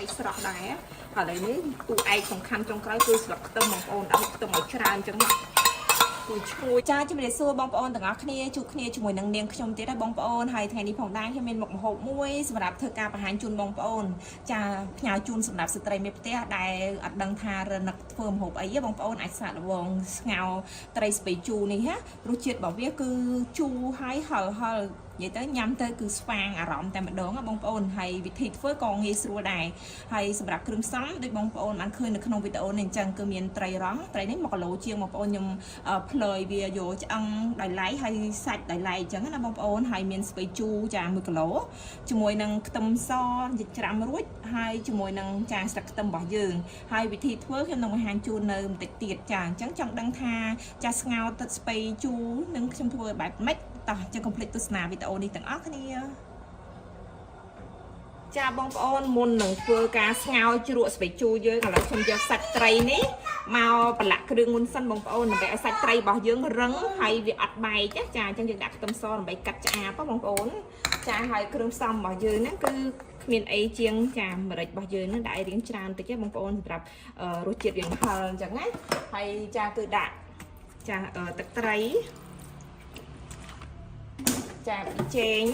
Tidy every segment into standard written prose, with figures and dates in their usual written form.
ឲ្យស្រស់ដែរហើយឥឡូវនេះតួឯកសំខាន់ចុងក្រោយគឺស្លឹកខ្ទឹមបងប្អូនដាក់ខ្ទឹមឲ្យច្រើនអញ្ចឹងគឺឈ្ងុយចាជំរាបសួរបងប្អូនទាំងអស់គ្នាជួបគ្នាជាមួយនឹងនាងខ្ញុំទៀតហើយបងប្អូនហើយថ្ងៃនេះផងដែរខ្ញុំមានមុខម្ហូបមួយសម្រាប់ធ្វើការបង្ហាញជូនបងប្អូនចាផ្ញើជូនសម្រាប់ស្ត្រីមេផ្ទះដែលអត់ដឹងថារនឹកធ្វើម្ហូបអីទេបងប្អូនអាចសាកល្បងស្ងោរត្រីស្ពៃជូរនេះណារសជាតិរបស់វាគឺជូរហើយហឹរនិយាយទៅញ៉ាំទៅគឺស្វាងអារម្មណ៍តែម្ដងបងប្អូនហើយវិធីធ្វើក៏ងាយស្រួលដែរហើយសម្រាប់គ្រឿងផ្សំដូចបងប្អូនបានឃើញនៅក្នុងវីដេអូនេះអញ្ចឹងគឺមានត្រីរ៉ង់ត្រីនេះ1គីឡូជាងបងប្អូនខ្ញុំភ្លើយវាយកឆ្អឹងដោយឡែកហើយសាច់ដោយឡែកអញ្ចឹងណាបងប្អូនហើយមានស្ពៃជូរចា1គីឡូជាមួយនឹងខ្ទឹមសច្រាំរួចហើយជាមួយនឹងចាស្លឹកខ្ទឹមរបស់យើងហើយវិធីធ្វើខ្ញុំនឹងបង្ហាញជូននៅបន្តិចទៀតចាអញ្ចឹងចង់ដឹងថាចាស្ងោរទឹកស្ពៃជូរនឹងខ្ញុំធ្វើបែបម៉េចតោះចឹងកុំភ្លេចទស្សនាវីដេអូនេះទាំងអស់គ្នាចាបងប្អូនមុននឹងធ្វើការស្ងោរជ្រក់ស្ពៃជូរយើងឥឡូវខ្ញុំយកសាច់ត្រីនេះមកប្រឡាក់គ្រឿងមុនសិនបងប្អូនដើម្បីឲ្យសាច់ត្រីរបស់យើងរឹងហើយវាអត់បែកចាអញ្ចឹងយើងដាក់ខ្ទឹមសដើម្បីកាត់ឆ្អាបបងប្អូនចាហើយគ្រឿងផ្សំរបស់យើងហ្នឹងគឺគ្មានអីជាងចាម្រេចរបស់យើងហ្នឹងដាក់ឲ្យរៀងច្រើនតិចទេបងប្អូនសម្រាប់រសជាតិរៀងហឹរអញ្ចឹងណាហើយចាគឺដាក់ចាទឹកត្រីចាប៊ីចេង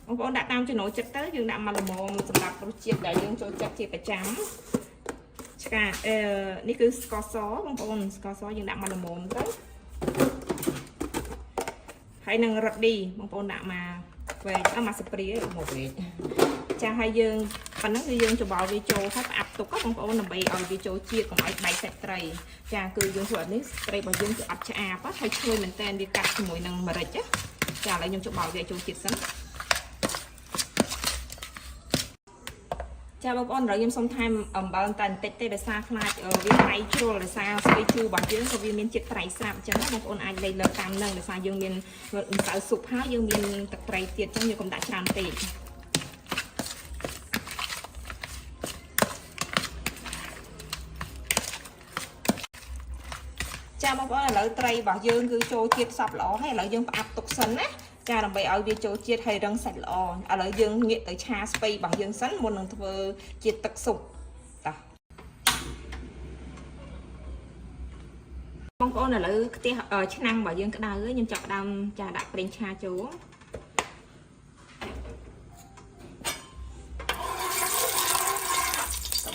បងប្អូនដាក់តាមចំណូលចិត្តទៅយើងដាក់មកល្មមសម្រាប់រសជាតិដែលយើងចូលចិត្តជាប្រចាំឆ្កានេះគឺស្ករសបងប្អូនស្ករសយើងដាក់មកល្មមទៅហើយនឹងរ៉ូឌីបងប្អូនដាក់មកវែកមកស្ព្រីមកវែកចាហើយយើងប៉ុណ្ណឹងគឺយើងច្របល់វាចូលហើយផ្អាប់ទុកបងប្អូនដើម្បីឲ្យវាចូលជាតិកុំឲ្យបែកសាច់ត្រីចាគឺយើងធ្វើនេះត្រីរបស់យើងគឺអត់ឆ្អាបហើយឈ្ងុយមែនតើវាកាត់ជាមួយនឹងម្រេចចាឥឡូវខ្ញុំច្របល់វាចូលជាតិសិនចាបងប្អូនឥឡូវខ្ញុំសុំថែមអំបិលតែបន្តិចទេដោយសារខ្លាចវាប្រៃជ្រុលដោយសារស្ពៃជូររបស់យើងក៏វាមានជាតិប្រៃស្រាប់អញ្ចឹងបងប្អូនអាចលេខលើតាមនឹងដោយសារយើងមានម្សៅស៊ុបហើយយើងមានទឹកត្រីទៀតអញ្ចឹងយើងកុំដាក់ច្រើនពេកចាបងប្អូនឥឡូវត្រីរបស់យើងគឺចូលជាតិសព្វល្អហើយឥឡូវយើងផ្អាប់ទុកសិនណាចាដើម្បីឲ្យវាចូលជាតិហើយរឹងសាច់ល្អឥឡូវយើងងាកទៅឆាស្ពៃរបស់យើងសិនមុននឹងធ្វើជាទឹកស៊ុបតោះបងប្អូនឥឡូវខ្ទះឆ្នាំងរបស់យើងក្តៅហើយខ្ញុំចាប់ផ្ដើមចាដាក់ប្រេងឆាចូល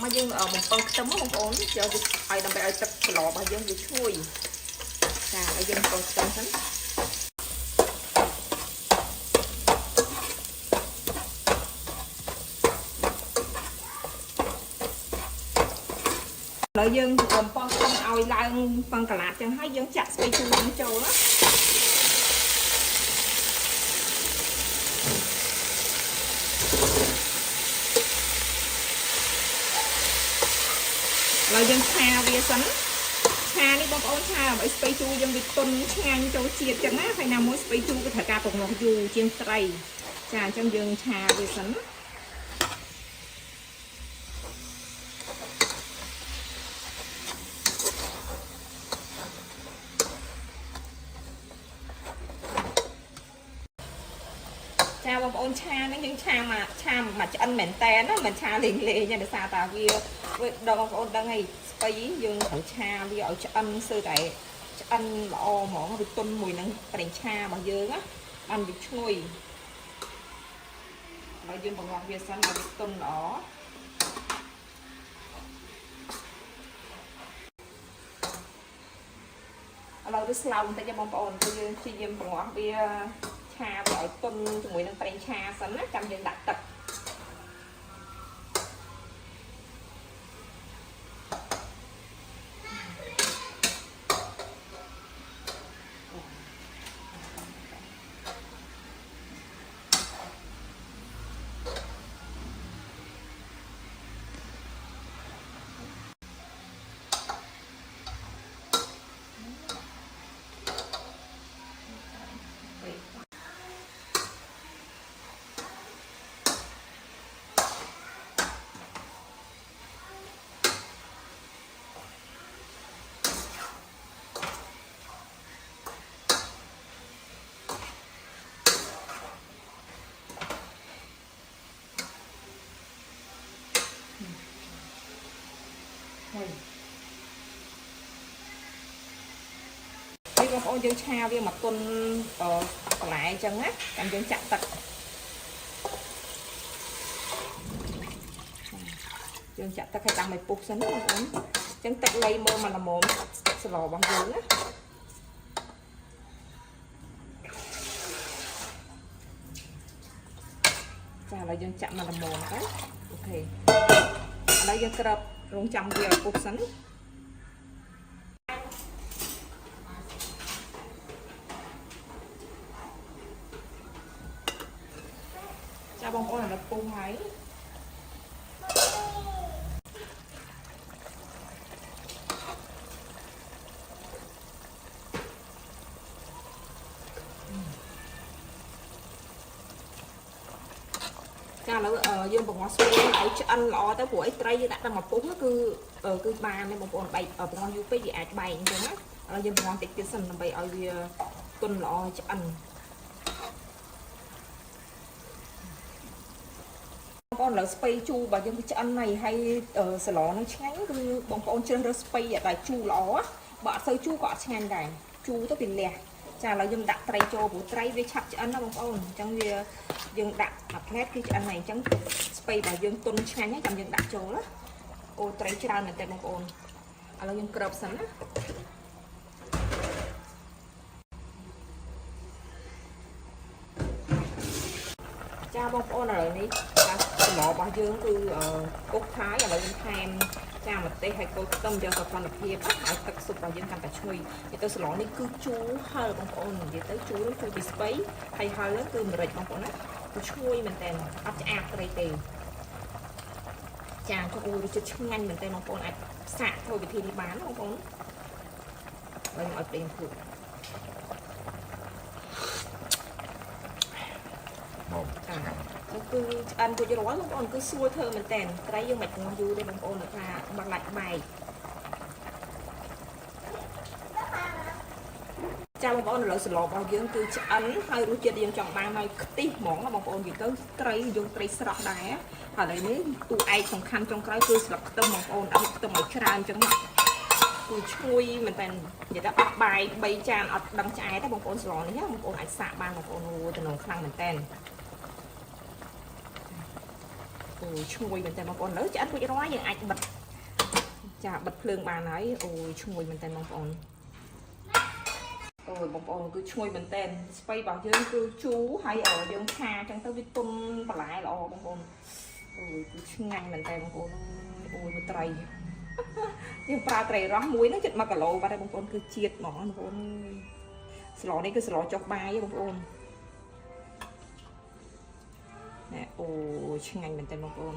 មកយើងបំពងខ្ទឹមបងប្អូនយកឲ្យដើម្បីឲ្យទឹកស្លរបស់យើងវាឈ្ងុយចាឲ្យយើងបំពងខ្ទឹមសិនឥឡូវយើងបំពងខ្ទឹមឲ្យឡើងប៉ុងកន្លាតចឹងហើយយើងចាក់ស្ពៃជូរយើងចូលណាឥឡូវយើងឆាវាសិនឆានេះបងប្អូនឆាដើម្បីស្ពៃជូរយើងវាទុនឆ្ងាញ់ចូលជាតិចឹងណាហើយណាមួយស្ពៃជូរក៏ត្រូវការពងនោះយូរជាងត្រីចាអញ្ចឹងយើងឆាវាសិនចាបងប្អូនឆានេះយើងឆាមកឆ្អិនមែនតែនណាមិនឆាលេងដោយសារតែវាដល់បងប្អូនដឹងហើយស្ពៃយើងត្រូវឆាវាឲ្យឆ្អិនស្ទើរតែឆ្អិនល្អហ្មងវាទុនមួយនឹងប្រេងឆារបស់យើងណាបានវាឈ្ងុយហើយយើងបង្រាស់វាសិនឲ្យវាទុនល្អឥឡូវវាស្លោបន្តិចទេបងប្អូនគឺយើងព្យាយាមបង្រាស់វាឆាវាឲ្យទុនជាមួយនឹងប្រេងឆាសិនណាចាំយើងដាក់ទឹក ប្អូនយើងឆាវាមកទុនបន្លែអញ្ចឹងណាចាំយើងចាក់ទឹកយើងចាក់ទឹកឲ្យដាំឲ្យពុះសិនណាបងប្អូនអញ្ចឹងទឹកលៃមើលមកល្មមទឹកស្លរបស់យើងណាចាឥឡូវយើងចាក់មកល្មមទៅអូខេឥឡូវយើងក្របរងចាំវាឲ្យពុះសិនចាបងប្អូនឥឡូវពុះហើយចាឥឡូវយើងបង្គាស់ស្ពៃឲ្យឆ្អិនល្អទៅព្រោះអីត្រីយើងដាក់ដល់មកពុះគឺបានទេបងប្អូនបែកបង្គាស់យូរពេកវាអាចបែកអញ្ចឹងណាឥឡូវយើងបង្គាស់តិចទៀតសិនដើម្បីឲ្យវាទន់ល្អឆ្អិនបងប្អូនឥឡូវស្ពៃជូរបើយើងវាឆ្អិនហើយសាឡននឹងឆ្ងាញ់គឺបងប្អូនជ្រើសរើសស្ពៃដែលជូរល្អបើអត់សូវជូរក៏អត់ឆ្ងាញ់ដែរជូរទៅវាលះចាឥឡូវយើងដាក់ត្រីចូលព្រោះត្រីវាឆាប់ឆ្អិនណាបងប្អូនអញ្ចឹងវាយើងដាក់មួយផ្លែតគឺឆ្អិនហើយអញ្ចឹងស្ពៃរបស់យើងទុនឆ្ងាញ់ហើយចាំយើងដាក់ចូលណាអូត្រីច្រើនមែនតើបងប្អូនឥឡូវយើងគ្របសិនណាចាបងប្អូនឥឡូវនេះសម្លរបស់យើងគឺពុះហើយឥឡូវយើងថែមចាម្ទេសហើយកូរខ្ទឹមយកសោភ័ណភាពឲ្យទឹកស៊ុបរបស់យើងកាន់តែឈ្ងុយនិយាយទៅស្លនេះគឺជូរហឹរបងប្អូននិយាយទៅជូរពីស្ពៃហើយហឹរគឺម្រេចបងប្អូនណាគឺឈ្ងុយមែនតើអត់ឆ្អាបត្រីទេចាចូលរសជាតិឆ្ងាញ់មែនតើបងប្អូនអាចសាកធ្វើវិធីនេះបានបងប្អូនហើយខ្ញុំឲ្យប្រេងធូបចាគឺឆ្អិនរួចរាល់បងប្អូនគឺស្រួលធ្វើមែនតើត្រីយើងមិនបង្គាស់យូរទេបងប្អូនថាបាក់ឡាច់បែកចាបងប្អូនឥឡូវសឡរបស់យើងគឺឆ្អិនហើយរសជាតិយើងចង់បានឲ្យខ្ទិះហ្មងបងប្អូននិយាយទៅត្រីយើងត្រីស្រស់ដែរហើយឥឡូវនេះតួឯកសំខាន់ចុងក្រោយគឺស្លឹកខ្ទឹមបងប្អូនដាក់ខ្ទឹមឲ្យច្រើនអញ្ចឹងគឺឈ្ងុយមែនតើនិយាយទៅអត់បាយ3ចានអត់ដឹងឆ្អែតទេបងប្អូនស្លនេះបងប្អូនអាចសាកបានបងប្អូនតំណងខ្លាំងមែនតើអូឈ្ងុយមែនតើបងប្អូនឥឡូវឆ្អិនរួចរាល់យើងអាចបិទចាបិទភ្លើងបានហើយអូឈ្ងុយមែនតើបងប្អូនអូបងប្អូនគឺឈ្ងុយមែនតើស្ពៃរបស់យើងគឺជូរហើយយើងឆាអញ្ចឹងទៅវាទុំបន្លែល្អបងប្អូនអូគឺឆ្ងាញ់មែនតើបងប្អូនអូយមួយត្រីយើងប្រើត្រីរស់មួយហ្នឹងជិត1គីឡូបាទបងប្អូនគឺជាតិហ្មងបងប្អូនស្លនេះគឺស្លចុះបាយបងប្អូនណែអូឆ្ងាញ់មែនតើបងប្អូន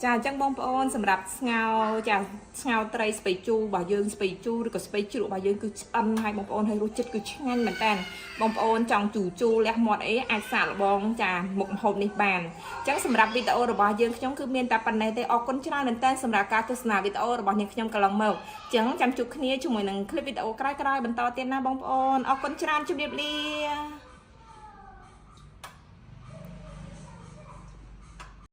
ចាអញ្ចឹងបងប្អូនសម្រាប់ស្ងោចាស្ងោត្រីស្ពៃជូររបស់យើងស្ពៃជូរឬក៏ស្ពៃជ្រក់របស់យើងគឺឆ្អិនហើយបងប្អូនហើយរសជាតិគឺឆ្ងាញ់មែនតើបងប្អូនចង់ជូរលះមាត់អីអាចសាកល្បងចាមុខម្ហូបនេះបានអញ្ចឹងសម្រាប់វីដេអូរបស់យើងខ្ញុំគឺមានតែប៉ុណ្ណេះទេអរគុណច្រើនមែនតើសម្រាប់ការទស្សនាវីដេអូរបស់នាងខ្ញុំកន្លងមកអញ្ចឹងចាំជួបគ្នាជាមួយនឹងคลิปវីដេអូក្រោយៗបន្តទៀតណាបងប្អូនអរគុណច្រើនជម្រាបលា